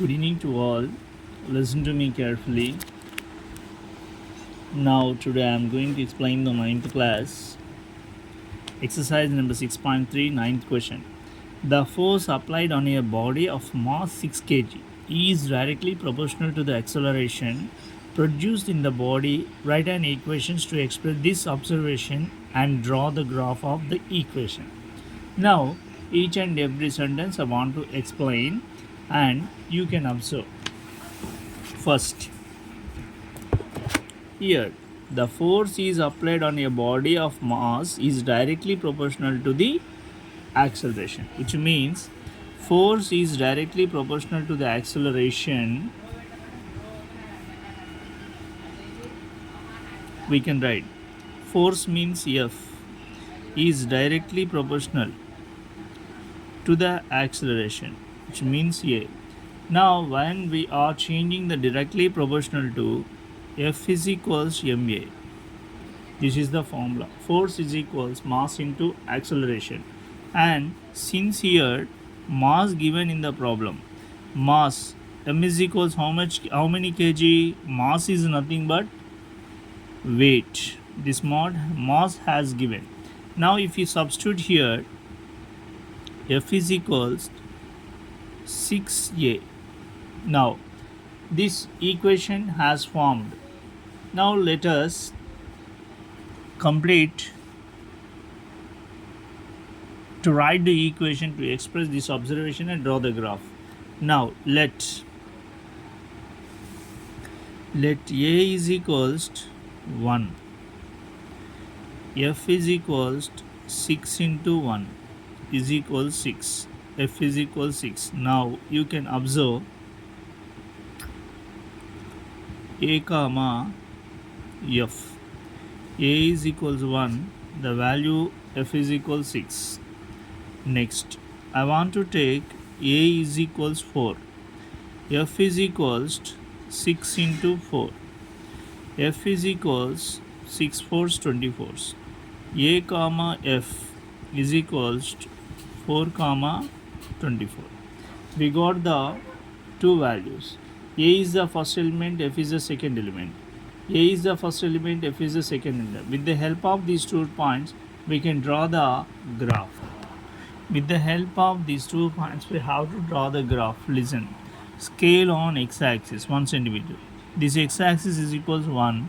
Good evening to all. Listen to me carefully. Now, today I am going to explain the ninth class exercise number 6.3, ninth question. The force applied on a body of mass 6 kg is directly proportional to the acceleration produced in the body. Write an equations to express this observation and draw the graph of the equation. Now, each and every sentence I want to explain and you can observe. First, here, the force is applied on a body of mass is directly proportional to the acceleration, which means force is directly proportional to the acceleration. We can write force means F is directly proportional to the acceleration, which means A. Now, when we are changing the directly proportional to F is equals ma. This is the formula. Force is equals mass into acceleration. And since here mass given in the problem, mass m is equals how many kg? Mass is nothing but weight. This mass has given. Now if you substitute here, F is equals 6a. Now this equation has formed. Now let us complete to write the equation to express this observation and draw the graph. Now let A is equals to 1, F is equals to 6 into 1 is equals 6, F is equals 6. Now you can observe A comma F. A is equals 1, the value F is equals 6. Next, I want to take A is equals 4. F is equals 6 into 4. F is equals 6 fours 24. A comma F is equals 4 comma 24. We got the two values. A is the first element, F is the second element. A is the first element, F is the second element. With the help of these 2 points, we can draw the graph. With the help of these 2 points, we have to draw the graph. Listen. Scale on x-axis 1 centimeter. This x-axis is equals 1.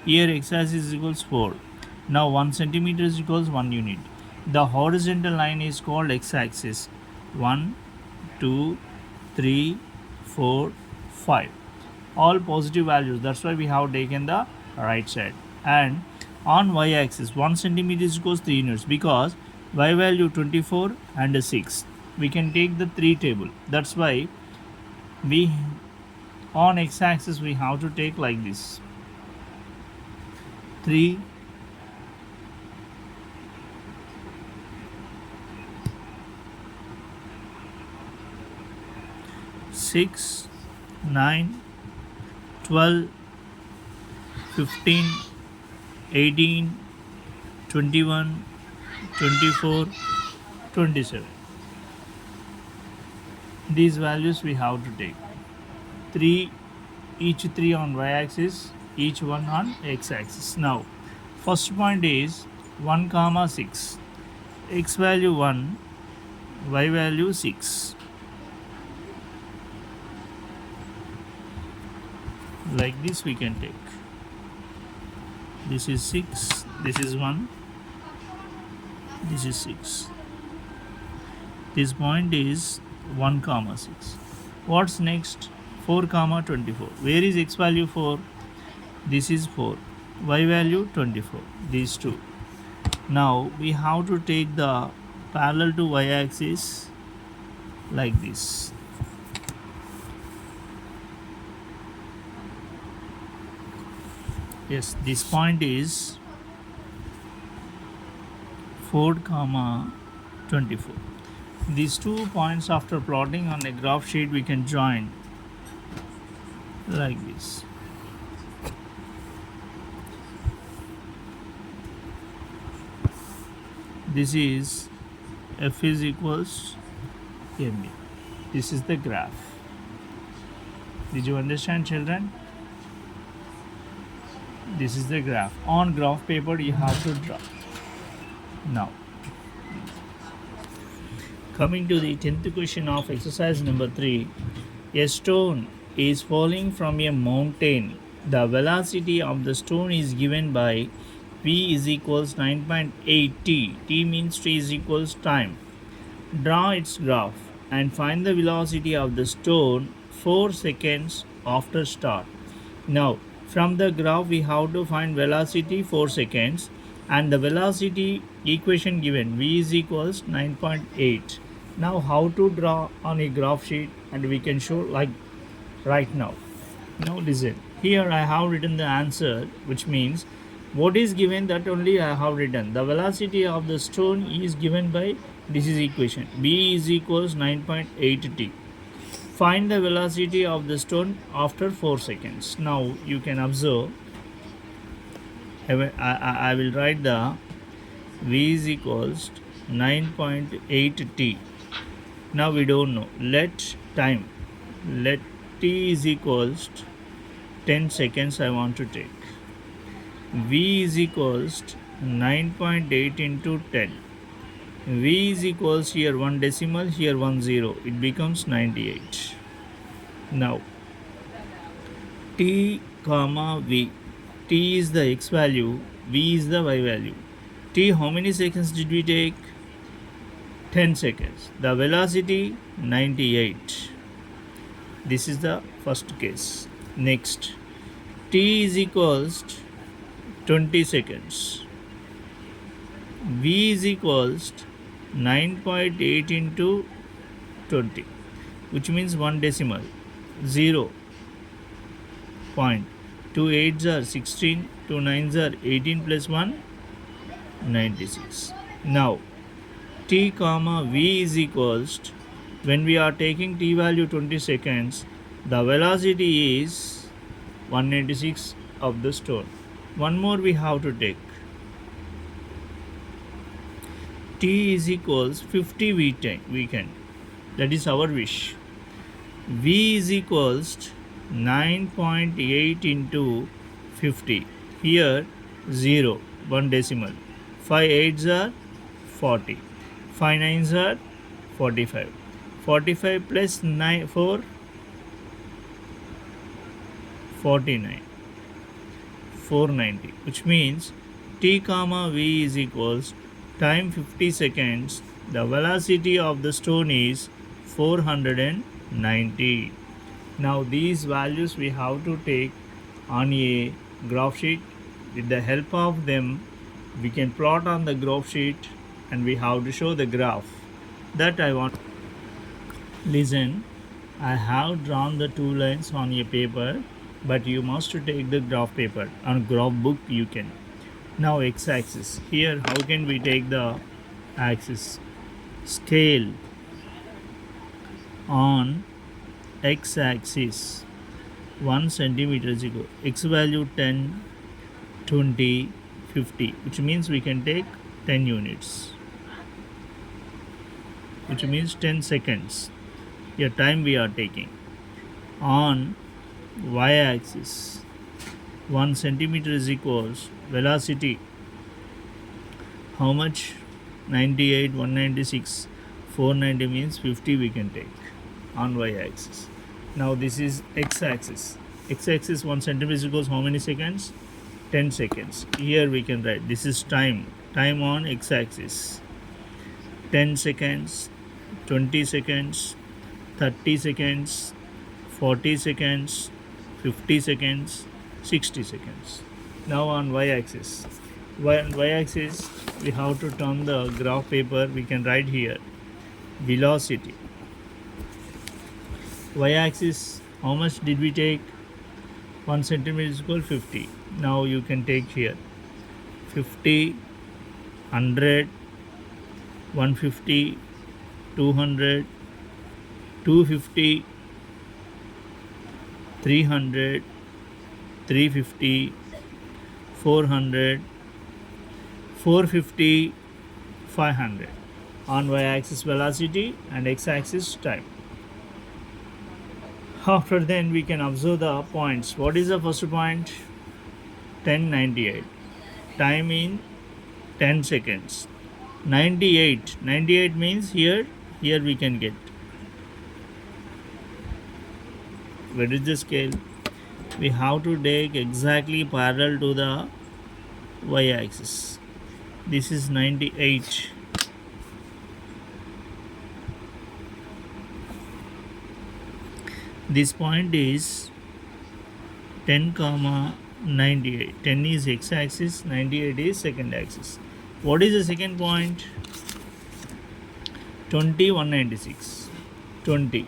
Here x-axis is equals 4. Now 1 centimeter is equals 1 unit. The horizontal line is called x-axis. 1, 2, 3, 4, 5. All positive values. That's why we have taken the right side. And on y-axis 1 centimeter is equals 3 units because y value 24 and 6. We can take the 3 table. That's why we on x-axis we have to take like this 3, 6, 9, 12, 15, 18, 21, 24, 27. These values we have to take 3, each 3 on y-axis, each one on x-axis. Now first point is 1 comma 6, x value 1, y value 6. Like this we can take. This is 6, this is 1, this is 6. This point is 1 comma 6. What's next? 4 comma 24. Where is x value 4? This is 4. Y value 24. These two. Now we have to take the parallel to y axis like this. Yes, this point is 4 comma 24. These 2 points after plotting on a graph sheet we can join like this. This is F is equals ma. This is the graph. Did you understand, children? This is the graph. On graph paper you have to draw. Now, coming to the 10th question of exercise number 3. A stone is falling from a mountain. The velocity of the stone is given by v is equals 9.8 t. T means t is equals time. Draw its graph and find the velocity of the stone 4 seconds after start. Now, from the graph we have to find velocity 4 seconds, and the velocity equation given v is equals 9.8. Now, how to draw on a graph sheet, and we can show like right now. Now listen, here I have written the answer, which means what is given that only I have written. The velocity of the stone is given by, this is equation, b is equals 9.8 t. Find the velocity of the stone after 4 seconds. Now you can observe, I will write the v is equals 9.8 t. Now we don't know, let time, let t is equals 10 seconds I want to take. V is equals 9.8 into 10. V is equals here 1 decimal, here 1 0. It becomes 98. Now, t comma v. T is the x value, v is the y value. T, how many seconds did we take? 10 seconds. The velocity 98. This is the first case. Next, t is equals 20 seconds. V is equals 9.8 into 20, which means 1 decimal, 0. 2 8s are 16, 2 9s are 18 plus 1, 96. Now, t comma v is equals, when we are taking t value 20 seconds, the velocity is 196 of the stone. One more we have to take. T is equals 50 weekend. That is our wish. V is equals 9.8 into 50. Here 0, 1 decimal. 5 8s are 40. 5 9s are 45. 45 plus 9, 4, 49. 490, which means t comma v is equals time 50 seconds. The velocity of the stone is 490. Now these values we have to take on a graph sheet. With the help of them we can plot on the graph sheet, and we have to show the graph that I want. Listen, I have drawn the 2 lines on a paper, but you must take the graph paper. On graph book you can. Now x-axis. Here how can we take the axis? Scale on x-axis 1 centimeter is equal, x value 10, 20, 50, which means we can take 10 units, which means 10 seconds. Here time we are taking. On y-axis 1 centimeter is equals velocity, how much? 98, 196, 490 means 50 we can take on y-axis. Now this is x-axis. X-axis 1 centimeter is equals how many seconds? 10 seconds. Here we can write, this is time. Time on x-axis 10 seconds, 20 seconds, 30 seconds, 40 seconds, 50 seconds, 60 seconds. Now on y-axis. Y-axis we have to turn the graph paper. We can write here velocity. Y-axis, how much did we take? 1 centimeter is equal 50. Now you can take here 50, 100, 150, 200, 250, 300, 350, 400, 450, 500 on y-axis velocity and x-axis time. After then we can observe the points. What is the first point? 1098. Time in 10 seconds. 98 means here we can get. Where is the scale? We have to take exactly parallel to the y-axis. This is 98. This point is 10 comma 98. 10 is x-axis, 98 is second axis. What is the second point? 20, 196. 20.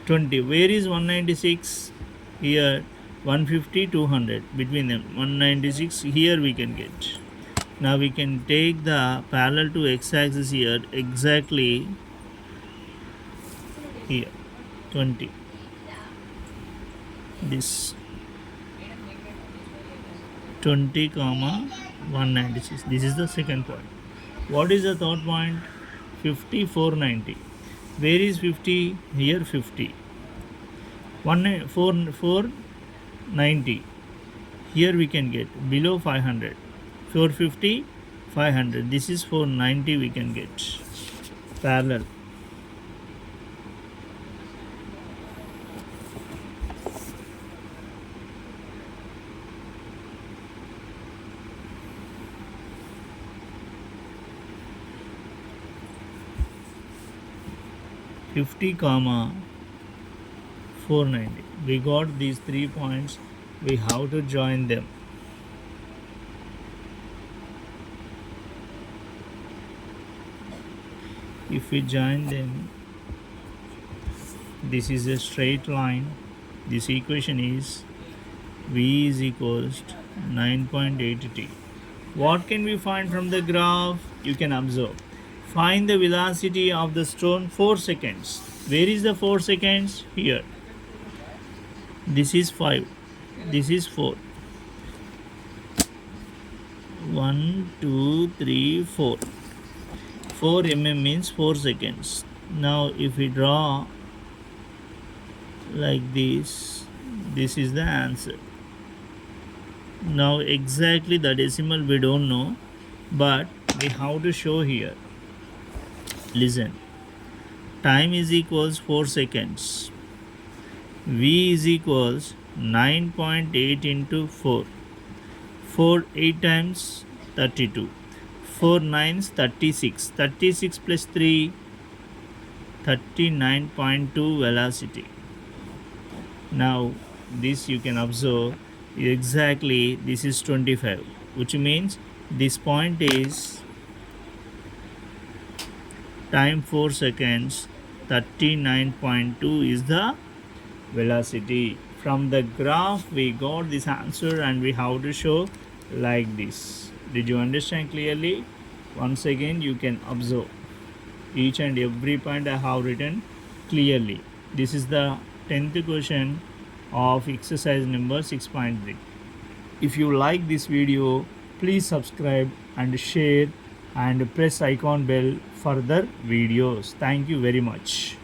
Where is 196? Here 150, 200. Between them 196. Here we can get. Now we can take the parallel to x-axis here exactly here 20. This 20 comma 196. This is the second point. What is the third point? 50, 490. Where is 50? Here 50. 490. Here we can get below 500. 450, 500. This is 490 we can get. Parallel. $50, 490. We got these 3 points. We have to join them. If we join them, this is a straight line. This equation is V is equals to 9.8t. What can we find from the graph? You can observe. Find the velocity of the stone 4 seconds. Where is the 4 seconds? Here. This is 5. This is 4. 1, 2, 3, 4. 4 mm means 4 seconds. Now if we draw like this is the answer. Now exactly the decimal we don't know, but we have to show here. Listen. Time is equals 4 seconds. V is equals 9.8 into 4. 4 8 times 32. 4 9s 36. 36 plus 3, 39.2 velocity. Now this you can observe exactly this is 25, which means this point is time 4 seconds, 39.2 is the velocity. From the graph we got this answer and we have to show like this. Did you understand clearly? Once again you can observe each and every point I have written clearly. This is the 10th question of exercise number 6.3. If you like this video, please subscribe and share and press icon bell for further videos. Thank you very much.